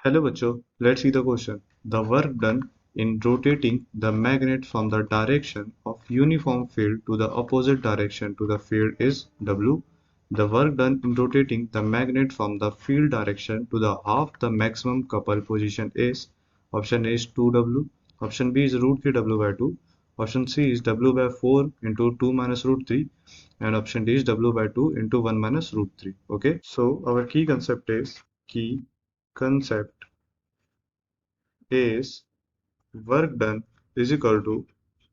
Hello bachcho, let's see the question. The work done in rotating the magnet from the direction of uniform field to the opposite direction to the field is W. The work done in rotating the magnet from the field direction to the half the maximum couple position is option A is 2W, option B is root 3 W by 2, option C is W by 4 into 2 minus root 3, and option D is W by 2 into 1 minus root 3. Okay, so our key concept is work done is equal to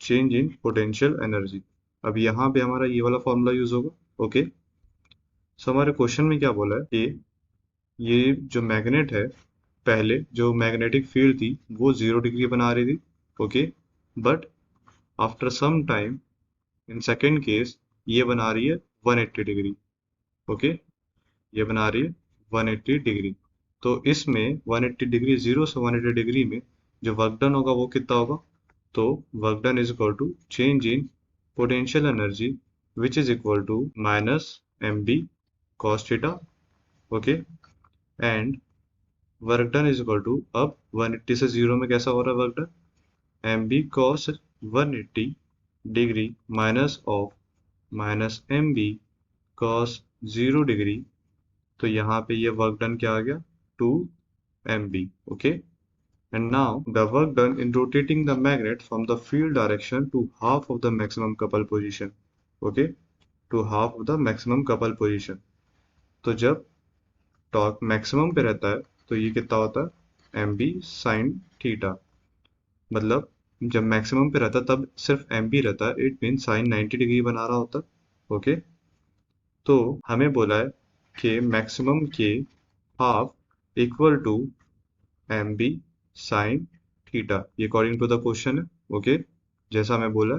change in potential energy. अब यहाँ पे हमारा ये वाला formula use होगा। Okay, so हमारे question में क्या बोला है कि ये जो मैग्नेट है, पहले जो मैग्नेटिक फील्ड थी वो 0 डिग्री बना रही थी। Okay, but after some time in second case ये बना रही है 180 डिग्री। ओके, ये बना रही है 180 डिग्री। तो इसमें 180 डिग्री, 0 से 180 डिग्री में जो वर्क डन होगा वो कितना होगा? तो work done is equal to change in potential energy which is equal to minus m b cos theta. Okay, and work done is equal to, अब 180 से 0 में कैसा हो रहा है work done? M b cos 180 degree minus of minus m b cos 0 degree. तो यहाँ पे ये वर्क डन क्या आ गया? 2 MB. Okay, and now the work done in rotating the magnet from the field direction to half of the maximum couple position. Okay, to half of the maximum couple position. तो जब torque maximum पे रहता है तो ये कितना होता है? M b sine theta. मतलब जब मैक्सिमम पे रहता है तब सिर्फ एम बी रहता है, इट मीन साइन 90 डिग्री बना रहा होता है। ओके, तो हमें बोला है कि मैक्सिमम के half equal to m b sine theta, ये अकॉर्डिंग टू द क्वेश्चन है। ओके, जैसा मैं बोला,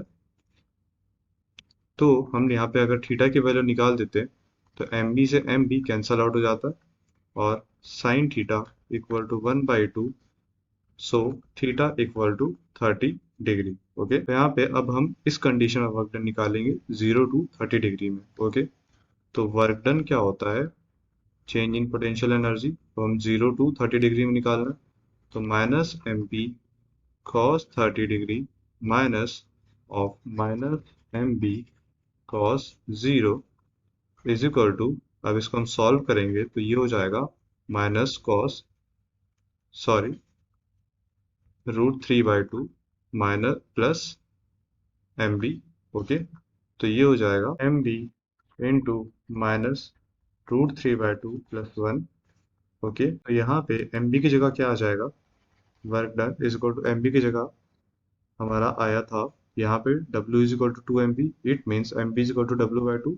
तो हम यहाँ पे अगर थीटा की वैल्यू निकाल देते हैं तो एम बी से एम बी कैंसल आउट हो जाता है और sine theta equal to 1/2, so theta equal to 30 degree. Okay, तो यहाँ पे अब हम इस कंडीशन में वर्क डन निकालेंगे 0 to 30 डिग्री में। ओके, तो वर्क डन क्या होता है? चेंज इन पोटेंशियल एनर्जी, तो हम 0 to 30 डिग्री में निकालना है। तो minus m p cos 30 degree minus of minus m b cos 0 is equal to, अब इसको हम सॉल्व करेंगे तो ये हो जाएगा minus cos, sorry, √3/2 minus plus m b. Okay, तो ये हो जाएगा m b into minus √3/2 plus 1। Okay, तो यहाँ पे एम बी की जगह क्या आ जाएगा? Work done is equal to m b की जगह हमारा आया था यहाँ पे W is equal to 2 MB, it means m b is equal to W/2।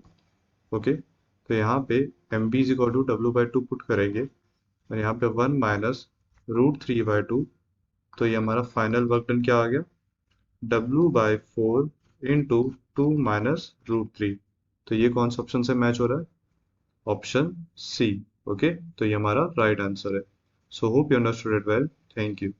Okay, तो यहाँ पे m b is equal to W/2 put करेंगे और यहाँ पे 1 माइनस √3/2। तो ये हमारा फाइनल वर्क डन क्या आ गया? W/4 into 2 minus √3। तो ये कौन सा ऑप्शन से मैच हो रहा है? Option C. ओके, तो ये हमारा राइट आंसर है। So hope you understood it well. Thank you.